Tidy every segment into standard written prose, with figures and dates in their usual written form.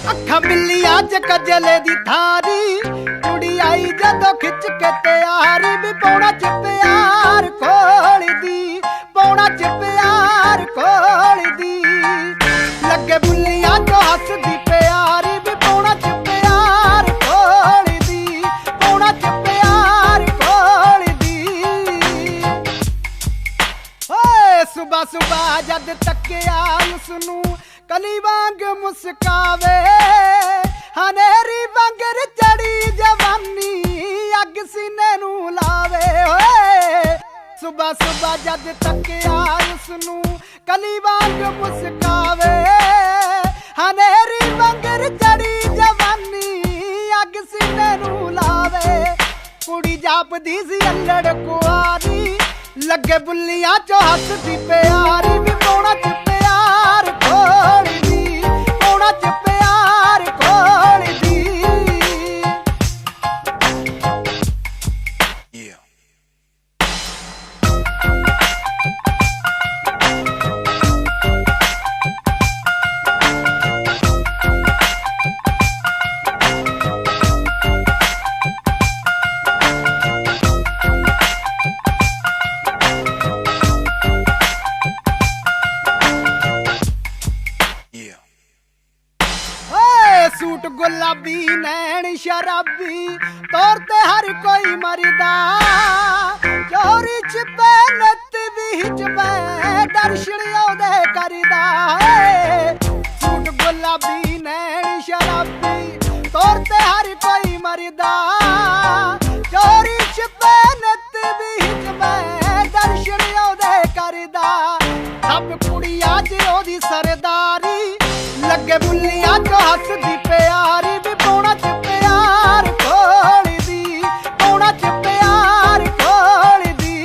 ਅੱਖਾਂ ਬਿੱਲੀਆਂ ਚ ਕਜਲੇ ਦੀ ਥਾਰੀ ਕੁੜੀ ਆਈ ਜਦੋਂ ਖਿੱਚ ਕੇ ਤਿਆਰੀ ਵੀ ਪੌਣਾ ਚ ਪਿਆਰ ਖੋਲਦੀ ਪੌਣਾ ਚ ਪਿਆਰ ਖੋਲਦੀ ਲੱਗੇ ਬੁੱਲੀਆਂ ਚੋਂ ਹੱਸਦੀ ਪਿਆਰੀ ਵੀ ਪੌਣਾ ਚ ਪਿਆਰ ਖੋਲਦੀ ਪੌਣਾ ਚ ਪਿਆਰ ਖੋਲਦੀ ਓਏ ਸੁਬਾ ਸੁਬਾ ਜਦ ਤੱਕਿਆ ਉਸਨੂੰ ਕਲੀ ਵਾਂਗ ਮੁਸਕਾਵੇ ਹਨੇਰੀ ਵਾਂਗਰ ਚੜੀ ਜਵਾਨੀ ਅੱਗ ਸੀਨੇ ਨੂੰ ਲਾਵੇ ਓਏ ਸੁਬਾ ਸੁਬਾ ਜਦ ਤੱਕਿਆ ਉਸਨੂੰ ਕਲੀ ਵਾਂਗ ਮੁਸਕਾਵੇ ਹਨੇਰੀ ਵਾਂਗਰ ਚੜੀ ਜਵਾਨੀ ਅੱਗ ਸੀਨੇ ਨੂੰ ਲਾਵੇ ਕੁੜੀ ਜਾਪਦੀ ਸੀ ਅਲੜ ਕੁਆਰੀ ਲੱਗੇ ਬੁੱਲੀਆਂ ਚੋਂ ਹੱਸਦੀ ਪਿਆਰੀ ਵੀ ਪੌਣਾ ਚ ਪਿਆਰ ਖੋਲਦੀ ਪੌਣਾ ਚ ਪਿਆਰ ਖੋਲਦੀ सूट गुलाबी नैन शराबी तौर ते हर कोई मरदा चोरी छिपे नत बीच में दर्शन ओदे करदा सूट गुलाबी नैन शराबी तौर ते हर कोई मरदा चोरी छिपे नत बीच में दर्शन ओदे करदा सब कुड़ियां च ओदी सरदारी ਲੱਗੇ ਬੁੱਲੀਆਂ ਚੋਂ ਹੱਸਦੀ ਪਿਆਰੀ ਵੀ ਪੌਣਾ ਚ ਪਿਆਰ ਖੋਲਦੀ ਪੌਣਾ ਚ ਪਿਆਰ ਖੋਲਦੀ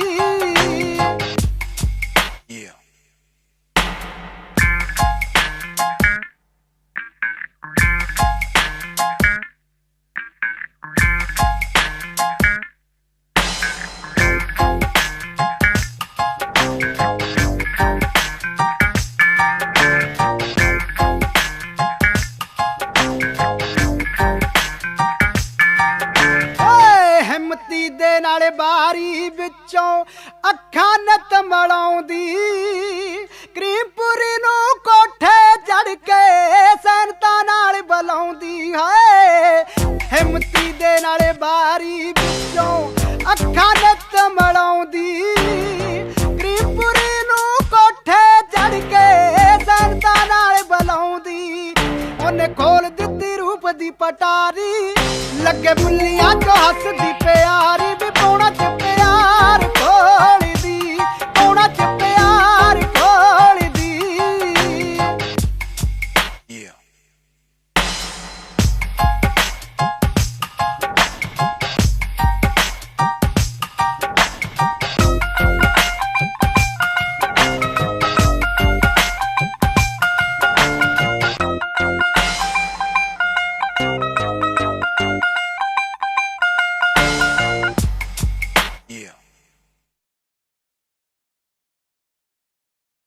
ਦੇ ਨਾਲੇ ਬਾਰੀ ਵਿੱਚੋਂ ਅੱਖਾਂ ਨਤ ਮਲਾਉਂਦੀ ਕਰੀਮਪੁਰੀ ਨੂੰ ਕੋਠੇ ਚੜ ਕੇ ਸੈਨਤਾਂ ਨਾਲ ਬੁਲਾਉਂਦੀ ਹੈ ਹਿੰਮਤੀ ਦੇ ਨਾਲੇ ਬਾਰੀ ਵਿੱਚੋਂ ਅੱਖਾਂ ਨਤ ਮਲਾਉਂਦੀ ਕਰੀਮਪੁਰੀ ਨੂੰ ਕੋਠੇ ਚੜ ਕੇ ਸੈਨਤਾਂ ਨਾਲ ਬੁਲਾਉਂਦੀ ਉਹਨੇ ਖੋਲ ਦਿੱਤੀ ਰੂਪ ਦੀ ਪਟਾਰੀ ਲੱਗੇ ਬੁੱਲੀਆਂ ਚੋਂ ਹੱਸਦੀ ਪਿਆਰੀ ਵੀ ਪੌਣਾ ਚ ਪਿਆਰ